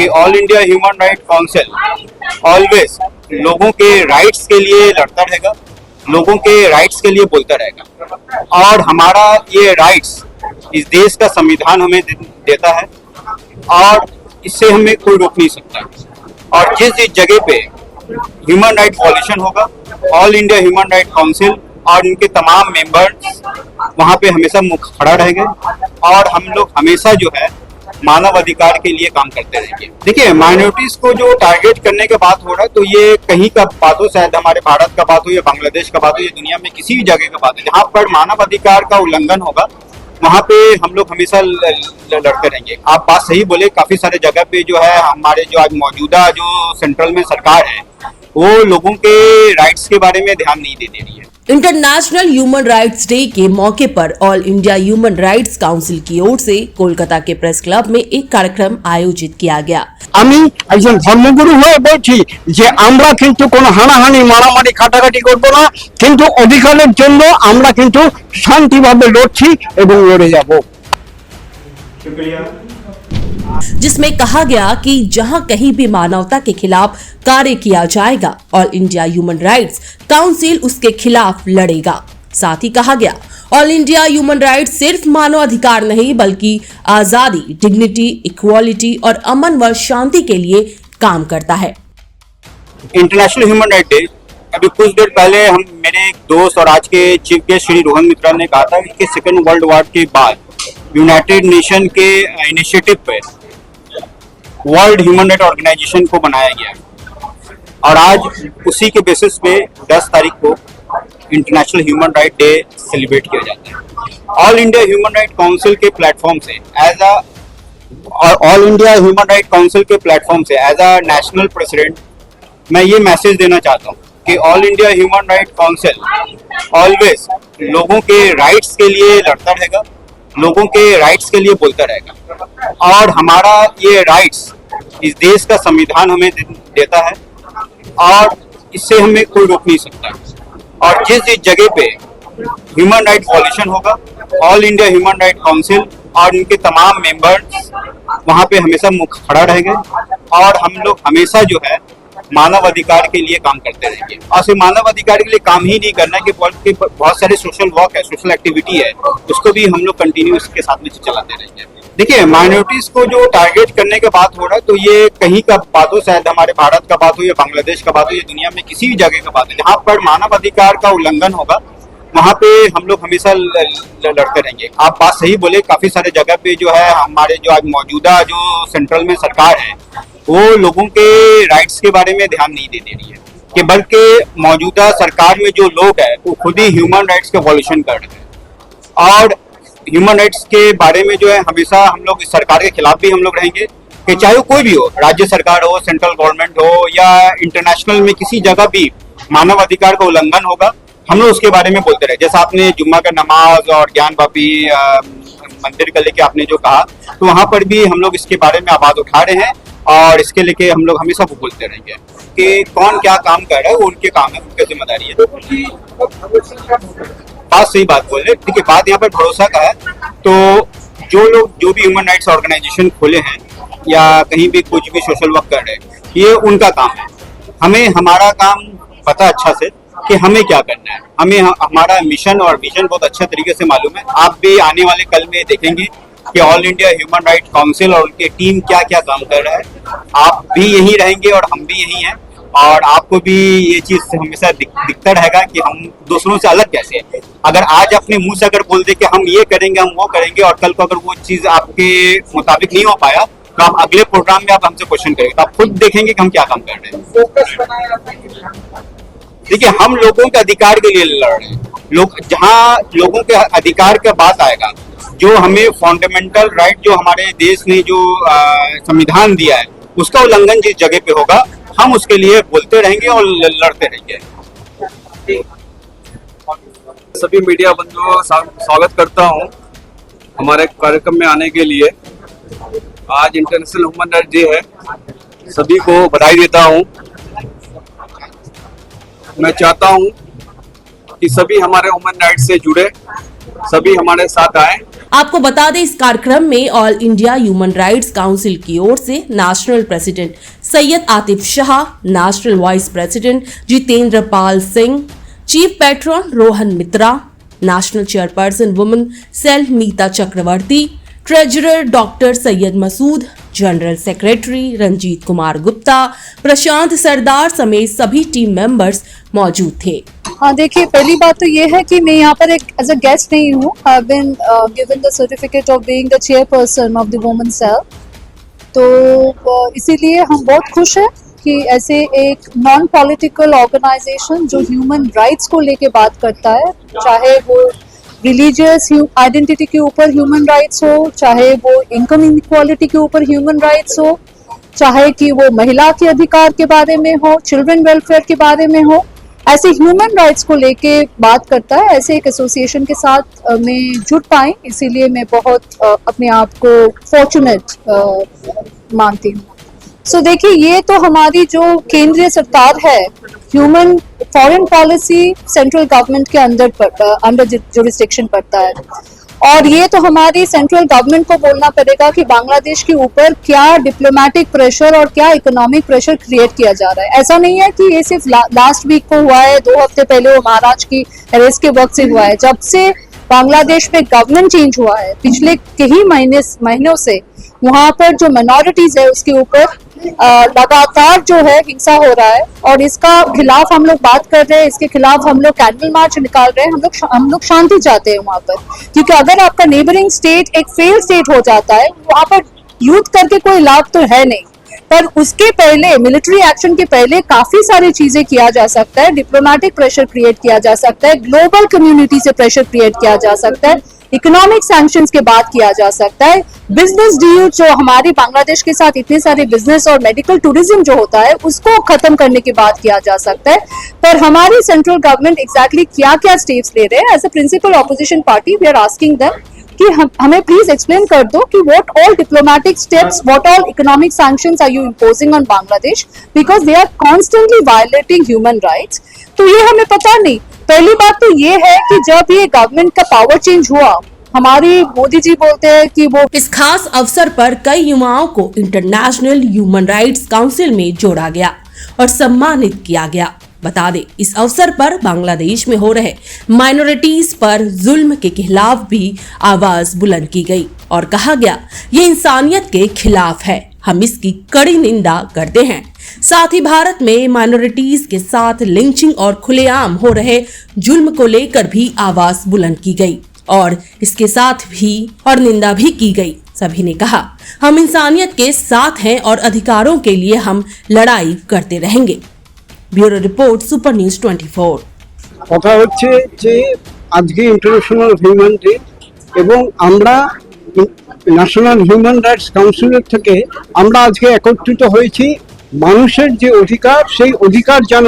कि all India human right council always लोगों के राइट्स के लिए लड़ता रहेगा, लोगों के राइट्स के लिए बोलता रहेगा। और हमारा ये राइट्स इस देश का संविधान हमें देता है और इससे हमें कोई रोक नहीं सकता। और जिस जगह पे ह्यूमन राइट वॉल्यूशन होगा, all India human right council और इनके तमाम मेंबर्स वहाँ पे हमेशा मुख खड़ा रहेंगे और हम लोग हमेशा जो है मानव अधिकार के लिए काम करते रहेंगे। देखिए, माइनॉरिटीज को जो टारगेट करने की बात हो रहा है तो ये कहीं का बात हो, शायद हमारे भारत का बात हो या बांग्लादेश का बात हो या दुनिया में किसी भी जगह का बात हो, जहाँ पर मानव अधिकार का उल्लंघन होगा वहाँ पे हम लोग हमेशा लड़ते रहेंगे। आप बात सही बोले, काफी सारे जगह पे जो है हमारे जो आज मौजूदा जो सेंट्रल में सरकार है वो लोगों के राइट्स के बारे में ध्यान नहीं दे रही है। इंटरनेशनल ह्यूमन राइट्स डे के मौके पर all India Human Rights Council की ओर से कोलकाता के प्रेस क्लब में एक कार्यक्रम आयोजित किया गया। আমি একজন ধর্মগুরু হয়ে বলছি যে আমরা কিন্তু কোনো হানাহানি মারামারি কাটাকাটি করব না, কিন্তু অধিকারের জন্য আমরা কিন্তু শান্তিভাবে লড়ছি এবং লড়ে যাব। जिसमें कहा गया कि जहां कहीं भी मानवता के खिलाफ कार्य किया जाएगा all India Human Rights council उसके खिलाफ लड़ेगा। साथ ही कहा गया ऑल इंडिया ह्यूमन राइट्स सिर्फ मानव अधिकार नहीं बल्कि आजादी, डिग्निटी, इक्वालिटी और अमन व शांति के लिए काम करता है। इंटरनेशनल ह्यूमन राइट डे अभी कुछ देर पहले मेरे एक दोस्त और आज के चीफ गेस्ट श्री रोहन मित्रा ने कहा था कि सेकेंड वर्ल्ड वॉर के बाद यूनाइटेड नेशन के इनिशिएटिव पे वर्ल्ड ह्यूमन राइट ऑर्गेनाइजेशन को बनाया गया और आज उसी के बेसिस पे 10 तारीख को international human right day celebrate किया जाता है। All India human right council के प्लेटफॉर्म से एज अ नेशनल प्रेसिडेंट मैं ये मैसेज देना चाहता हूँ कि all India human right council always लोगों के राइट्स के लिए लड़ता रहेगा, लोगों के राइट्स के लिए बोलता रहेगा। और हमारा ये राइट्स इस देश का संविधान हमें देता है और इससे हमें कोई रोक नहीं सकता। और जिस जगह पे ह्यूमन राइट वॉल्यूशन होगा, all India human right council और इनके तमाम मेंबर्स वहाँ पे हमेशा मुख खड़ा रहेंगे और हम लोग हमेशा जो है मानव अधिकार के लिए काम करते रहेंगे। और सिर्फ मानव अधिकार के लिए काम ही नहीं करना कि बहुत सारे सोशल वर्क है, सोशल एक्टिविटी है, उसको भी हम लोग कंटिन्यू इसके साथ में चलाते रहेंगे। देखिए, माइनॉरिटीज को जो टारगेट करने की बात हो रहा है तो ये कहीं का बात हो, शायद हमारे भारत का बात हो या बांग्लादेश का बात हो या दुनिया में किसी भी जगह का बात हो, जहाँ पर मानव अधिकार का उल्लंघन होगा वहाँ पे हम लोग हमेशा लड़ते रहेंगे। आप बात सही बोले, काफी सारे जगह पे जो है हमारे जो आज मौजूदा जो सेंट्रल में सरकार है वो लोगों के राइट्स के बारे में ध्यान नहीं दे रही है, कि बल्कि मौजूदा सरकार में जो लोग हैं वो खुद ही ह्यूमन राइट्स के वॉल्यूशन कर रहे हैं। और ह्यूमन राइट्स के बारे में जो है हमेशा हम लोग इस सरकार के खिलाफ भी हम लोग रहेंगे, कि चाहे वो कोई भी हो, राज्य सरकार हो, सेंट्रल गवर्नमेंट हो या इंटरनेशनल में किसी जगह भी मानव अधिकार का उल्लंघन होगा हम लोग उसके बारे में बोलते रहे। जैसा आपने जुम्मा का नमाज और ज्ञान वापी मंदिर का लेके आपने जो कहा, तो वहाँ पर भी हम लोग इसके बारे में आवाज उठा रहे हैं और इसके लेके हम लोग हमेशा वो बोलते रहेंगे कि कौन क्या काम कर रहा है वो उनके काम है, उनकी जिम्मेदारी है। बात सही बात बोले। देखिए, बात यहाँ पर भरोसा का है, तो जो लोग जो भी ह्यूमन राइट्स ऑर्गेनाइजेशन खोले हैं या कहीं भी कुछ भी सोशल वर्क कर रहे हैं, ये उनका काम है। हमें हमारा काम पता अच्छा से कि हमें क्या करना है, हमें हमारा मिशन और विजन बहुत अच्छे तरीके से मालूम है। आप भी आने वाले कल में देखेंगे कि all India human right council और उनकी टीम क्या क्या काम कर रहा है। आप भी यहीं रहेंगे और हम भी यहीं हैं और आपको भी ये चीज हमेशा दिखता रहेगा कि हम दूसरों से अलग कैसे है। अगर आज अपने मुंह से अगर बोल दे कि हम ये करेंगे, हम वो करेंगे, और कल को अगर वो चीज आपके मुताबिक नहीं हो पाया तो आप अगले प्रोग्राम में आप हमसे क्वेश्चन करेंगे, तो आप खुद देखेंगे कि हम क्या काम कर रहे हैं। देखिए, हम लोगों के अधिकार के लिए लड़ रहे हैं। लोग जहाँ लोगों के अधिकार का बात आएगा, जो हमें फंडामेंटल राइट जो हमारे देश ने जो संविधान दिया है उसका उल्लंघन जिस जगह पे होगा हम उसके लिए बोलते रहेंगे और लड़ते रहेंगे। सभी मीडिया बंधुओं का स्वागत करता हूं हमारे कार्यक्रम में आने के लिए। आज इंटरनेशनल ह्यूमन राइट डे है, सभी को बधाई देता हूं। मैं चाहता हूं कि सभी हमारे ह्यूमन राइट से जुड़े, सभी हमारे साथ आए। आपको बता दें, इस कार्यक्रम में All India Human Rights Council की ओर से national president Syed Atif Shah, national vice president Jitendra Pal Singh, chief patron Rohan Mitra, national chairperson women cell Meeta Chakraborty, treasurer doctor Syed Masood, general secretary Ranjit Kumar Gupta, Prashant Sardar समेत सभी टीम मेंबर्स मौजूद थे। हाँ, देखिए, पहली बात तो ये है कि मैं यहाँ पर एक एज अ गेस्ट नहीं हूँ। I have been given the certificate of being the chairperson of the women cell. तो इसीलिए हम बहुत खुश हैं कि ऐसे एक नॉन पॉलिटिकल ऑर्गेनाइजेशन जो ह्यूमन राइट्स को लेके बात करता है, चाहे वो रिलीजियस आइडेंटिटी के ऊपर ह्यूमन राइट्स हो, चाहे वो इनकम इनइक्वालिटी के ऊपर ह्यूमन राइट्स हो, चाहे कि वो महिला के अधिकार के बारे में हो, चिल्ड्रन वेलफेयर के बारे में हो, ऐसे ह्यूमन राइट्स को लेके बात करता है। ऐसे एक एसोसिएशन के साथ मैं जुड़ पाई, इसीलिए मैं बहुत अपने आप को फॉर्चुनेट मानती हूँ। सो देखिए, ये तो हमारी जो केंद्रीय सरकार है, human foreign policy central government के अंडर जुरिस्डिक्शन पड़ता है, और ये तो हमारी सेंट्रल गवर्नमेंट को बोलना पड़ेगा कि बांग्लादेश के ऊपर क्या डिप्लोमेटिक प्रेशर और क्या इकोनॉमिक प्रेशर क्रिएट किया जा रहा है। ऐसा नहीं है कि ये सिर्फ लास्ट वीक को हुआ है, 2 हफ्ते पहले वो महाराज की अरेस्ट के वक्त से हुआ है। जब से बांग्लादेश में गवर्नमेंट चेंज हुआ है, पिछले कई महीनों से वहां पर जो माइनॉरिटीज है उसके ऊपर लगातार जो है हिंसा हो रहा है, और इसका खिलाफ हम लोग बात कर रहे हैं। इसके खिलाफ हम लोग कैंडल मार्च निकाल रहे हैं। हम लोग शांति चाहते हैं वहां पर, क्योंकि अगर आपका नेबरिंग स्टेट एक फेल स्टेट हो जाता है, वहां पर युद्ध करके कोई लाभ तो है नहीं। पर उसके पहले, मिलिट्री एक्शन के पहले काफी सारी चीजें किया जा सकता है। डिप्लोमेटिक प्रेशर क्रिएट किया जा सकता है, ग्लोबल कम्युनिटी से प्रेशर क्रिएट किया जा सकता है, इकोनॉमिक सैंक्शंस के बाद किया जा सकता है, बिजनेस डील जो हमारी बांग्लादेश के साथ इतने सारे बिजनेस और मेडिकल टूरिज्म जो होता है उसको खत्म करने के बाद किया जा सकता है। पर हमारी सेंट्रल गवर्नमेंट एग्जैक्टली क्या क्या स्टेप्स ले रहे हैं, as a principal opposition party we are asking them कि हमें प्लीज एक्सप्लेन कर दो कि what all diplomatic steps, what all economic sanctions are you imposing on Bangladesh, because they are constantly violating human rights. तो ये हमें पता नहीं। पहली बात तो ये है कि जब ये गवर्नमेंट का पावर चेंज हुआ, हमारी मोदी जी बोलते हैं कि वो इस खास अवसर पर कई युवाओं को इंटरनेशनल ह्यूमन राइट्स काउंसिल में जोड़ा गया और सम्मानित किया गया। बता दें, इस अवसर पर बांग्लादेश में हो रहे माइनॉरिटीज पर जुल्म के खिलाफ भी आवाज बुलंद की गई और कहा गया ये इंसानियत के खिलाफ है, हम इसकी कड़ी निंदा करते हैं। साथ ही भारत में माइनॉरिटीज के साथ लिंचिंग और खुलेआम हो रहे जुल्म को लेकर भी आवाज बुलंद की गई और इसके साथ भी और निंदा भी की गई। सभी ने कहा हम इंसानियत के साथ हैं और अधिकारों के लिए हम लड़ाई करते रहेंगे। Bureau report, super news 24। কথা হচ্ছে যে আজকে ইন্টারন্যাশনাল হিউম্যান ডে এবং আমরা ন্যাশনাল হিউম্যান রাইটস কাউন্সিলের থেকে আমরা আজকে একত্রিত হয়েছি মানুষের যে অধিকার সেই অধিকার যেন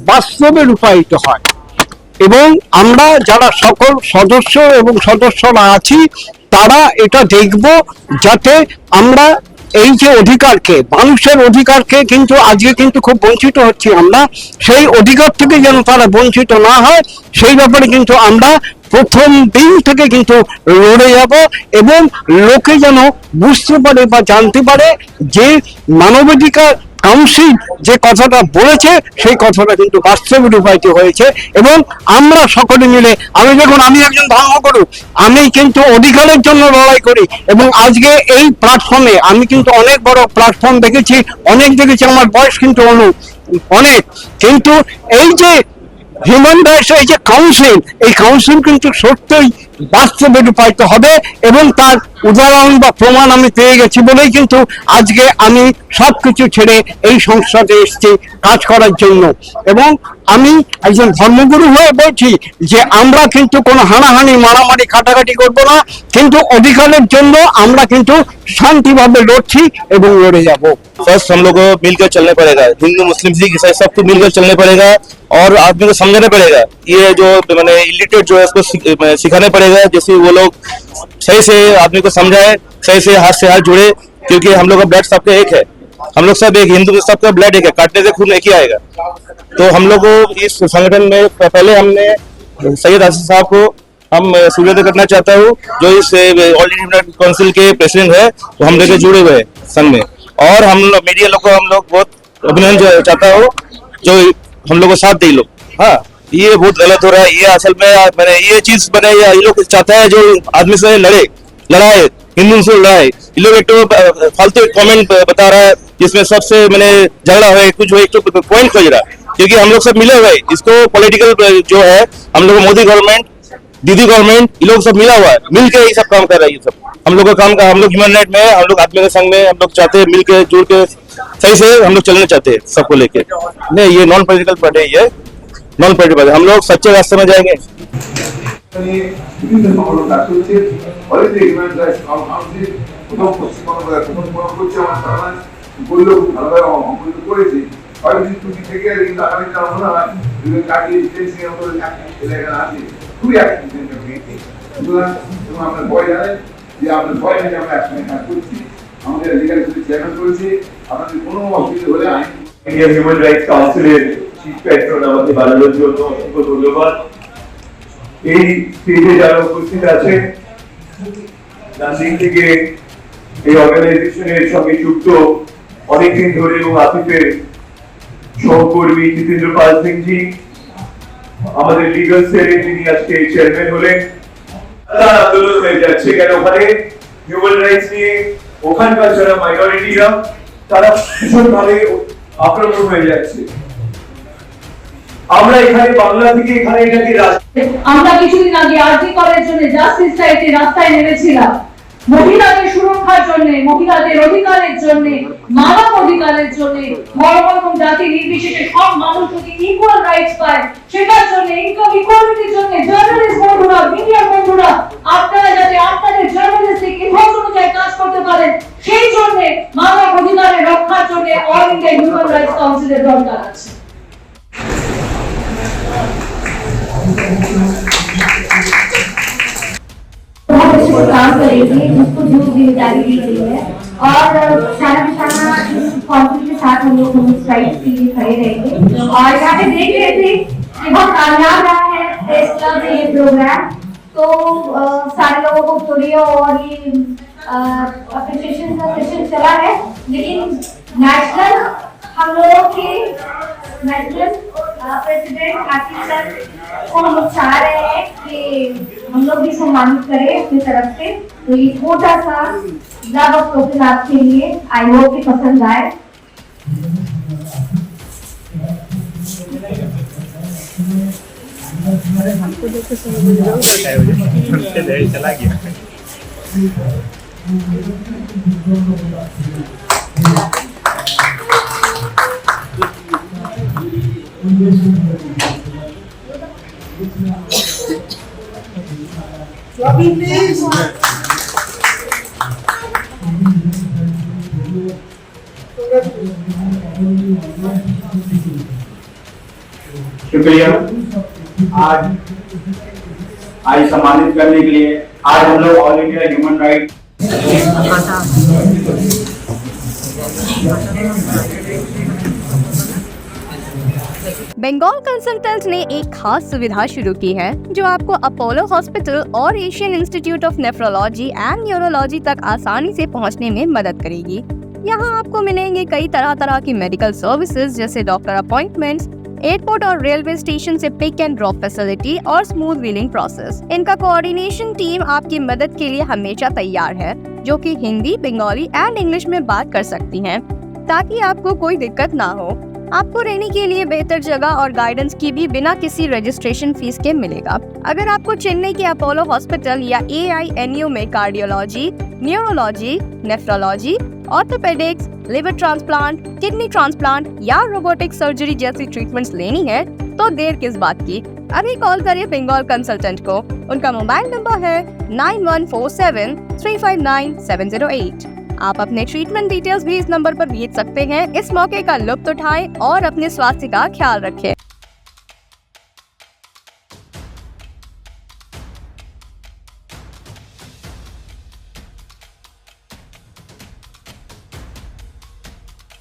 বাস্তবে রূপায়িত হয় এবং আমরা যারা সকল সদস্য এবং সদস্যরা আছি তারা এটা দেখব যাতে আমরা এই যে অধিকারকে, মানুষের অধিকারকে কিন্তু আজকে কিন্তু খুব বঞ্চিত হচ্ছি আমরা, সেই অধিকার থেকে যেন তারা বঞ্চিত না হয় সেই ব্যাপারে কিন্তু আমরা প্রথম দিন থেকে কিন্তু লড়ে যাব এবং লোকে যেন বুঝতে পারে বা জানতে পারে যে মানবাধিকার কাউন্সিল যে কথাটা বলেছে সেই কথাটা কিন্তু বাস্তবে রূপায়িত হয়েছে এবং আমরা সকলে মিলে, আমি একজন ধর্মগুরু, আমি কিন্তু অধিকারের জন্য লড়াই করি এবং আজকে এই প্ল্যাটফর্মে আমি কিন্তু অনেক বড় প্ল্যাটফর্ম দেখেছি, আমার বয়স কিন্তু অনেক, কিন্তু এই যে হিউম্যান রাইটস এই যে কাউন্সিল, এই কাউন্সিল কিন্তু সত্যই বাস্তবে রূপায়িত হবে এবং তার উদাহরণ বা প্রমাণ আমি পেয়ে গেছি বলেই কিন্তু আজকে আমি সবকিছু ছেড়ে এই সংস্থাতে এসেছি কাজ করার জন্য। এবং আমি একজন ধর্মগুরু হয়ে বলছি যে আমরা কিন্তু কোনো হানাহানি মারামারি কাটাকাটি করব না, কিন্তু অধিকারের জন্য আমরা কিন্তু শান্তিভাবে লড়ছি এবং লড়ে যাব। फर्स्ट हम लोग को मिलकर चलना पड़ेगा, हिंदू मुस्लिम सिख ईसाई सबको मिलकर चलना पड़ेगा और आदमी को समझाना पड़ेगा। ये जो मैंने इलिटरेट जो है उसको सिखाना पड़ेगा, जैसे वो लोग सही से आदमी को समझाए, सही से हाथ जुड़े, क्योंकि हम लोग का ब्लड सबका एक है, हम लोग सब एक, हिंदू में सबका ब्लड एक है, काटने से खून एक ही आएगा। तो हम लोग को इस संगठन में पहले हमने सैयद आसिफ साहब को हम शुक्रिया करना चाहता हूँ जो इस ऑल इंडिया काउंसिल के प्रेसिडेंट है, तो हम लेके जुड़े हुए हैं संघ में, और हम लोग मीडिया लोग को हम लोग बहुत अभिनंदन चाहता हूँ जो हम लोग को साथ दे लोग। हाँ, ये बहुत गलत हो रहा है, ये असल में मैंने ये चीज बने ये लोग चाहता है जो आदमी से लड़ाए हिंदू से लड़ाए, ये लोग एक तो फालतू कमेंट बता रहा है जिसमें सबसे मैंने झगड़ा हुआ है, कुछ एक तो पॉइंट खोज रहा है, क्योंकि हम लोग सब मिले हुए इसको पॉलिटिकल जो है हम लोग मोदी गवर्नमेंट, दीदी गवर्नमेंट, ये लोग सब मिला हुआ है, मिल के ये सब काम कर रहा है। ये सब हम लोग का काम का, हम लोग ह्यूमन राइट में, हम लोग आदमी के संघ में हम लोग चाहते हैं मिल के जुड़ के सही से हम लोग चलना चाहते हैं सबको लेके। नहीं, ये नॉन पॉलिटिकल पार्टी है, ये नॉन पॉलिटिकल पार्टी, हम लोग सच्चे रास्ते में जाएंगे। খুবই আপনার ভয় জানেন যে আপনার ভয় নিয়ে আমরা একসঙ্গে কাজ করছি, আমাদের লিগাল চেয়ারম্যান করেছি, আপনাদের কোনো অসুবিধা হলে আইন ইন্ডিয়ান হিউম্যান রাইটস কাউন্সিলের চিফ প্যাট্রন আমাদের বানানোর জন্য অসংখ্য ধন্যবাদ। এই স্টেজে যারা উপস্থিত আছে নাসিক থেকে এই অর্গানাইজেশনের সঙ্গে যুক্ত অনেকদিন ধরে এবং আসিফের সহকর্মী জিতেন্দ্র পাল সিং জি, আমাদের লিগাল সেলের যিনি আজকে চেয়ারম্যান হলেন, তার আন্দোলন হয়ে যাচ্ছে কেন ওখানে হিউম্যান রাইটস নিয়ে ওখানকার যারা মাইনরিটিরা তারা ভীষণভাবে আক্রমণ হয়ে যাচ্ছে। আমরা এখানে বাংলা থেকে এখানে এটাকে আমরা কিছুদিন আগে আরজি করার জন্য জাস্টিস চাইতে রাস্তায় নেমেছিলাম, মহিলাদের সুরক্ষার জন্য, মহিলাদের অধিকারের জন্য, মানব অধিকারের জন্য, ধর্ম জাতি নির্বিশেষে সব মানুষ যদি ইকুয়াল রাইটস পায় সেটার জন্য, ইনকাম ইকুয়ালিটির জন্য। জার্নালিস্ট বন্ধুরা, মিডিয়া বন্ধুরা, আপনারা যাতে আপনাদের জার্নালিস্টিক ইথস অনুযায়ী কাজ করতে পারেন সেই জন্য মানব অধিকারের রক্ষার জন্য অল ইন্ডিয়া হিউম্যান রাইটস কাউন্সিলের দরকার আছে। काम करेंगे जिसको जो जिम्मेदारी दी गई है, और शाना बिशाना इस कॉन्फ्लिक्ट के साथ हम लोग ह्यूमन राइट्स के लिए खड़े रहेंगे। और यहाँ पे देख रहे थे कि बहुत कामयाब रहा है प्रेस क्लब में ये प्रोग्राम, तो सारे लोगों को थोड़ी और ये अप्रिसिएशन का सेशन चला है, लेकिन नेशनल हम लोगों के नेशनल प्रेसिडेंट आसिफ सर को हम लोग चाह रहे हैं कि हम लोग भी सम्मानित करें अपनी तरफ से। तो ये छोटा सा लव ऑफ टोकन आपके लिए, आई होप कि पसंद आए। चला गया। शुक्रिया आज सम्मानित करने के लिए। आज हम लोग all India human right Bengal consultant ने एक खास सुविधा शुरू की है जो आपको अपोलो हॉस्पिटल और Asian institute of nephrology and neurology तक आसानी से पहुंचने में मदद करेगी। यहाँ आपको मिलेंगे कई तरह की मेडिकल सर्विसेज जैसे डॉक्टर अपॉइंटमेंट्स, एयरपोर्ट और रेलवे स्टेशन से पिक एंड ड्रॉप फैसिलिटी और स्मूथ व्हीलिंग प्रोसेस। इनका कोऑर्डिनेशन टीम आपकी मदद के लिए हमेशा तैयार है, जो कि हिंदी, बंगाली एंड इंग्लिश में बात कर सकती हैं, ताकि आपको कोई दिक्कत ना हो। आपको रहने के लिए बेहतर जगह और गाइडेंस की भी बिना किसी रजिस्ट्रेशन फीस के मिलेगा। अगर आपको चेन्नई के अपोलो हॉस्पिटल या AINU में cardiology, neurology, nephrology, orthopaedics, liver transplant, kidney transplant या रोबोटिक सर्जरी जैसी ट्रीटमेंट्स लेनी है तो देर किस बात की। अभी कॉल करिए बंगाल कंसल्टेंट को। उनका मोबाइल नंबर है 9147359708। आप अपने ट्रीटमेंट डिटेल्स भी इस नंबर पर भेज सकते हैं। इस मौके का लुत्फ उठाएं और अपने स्वास्थ्य का ख्याल रखें।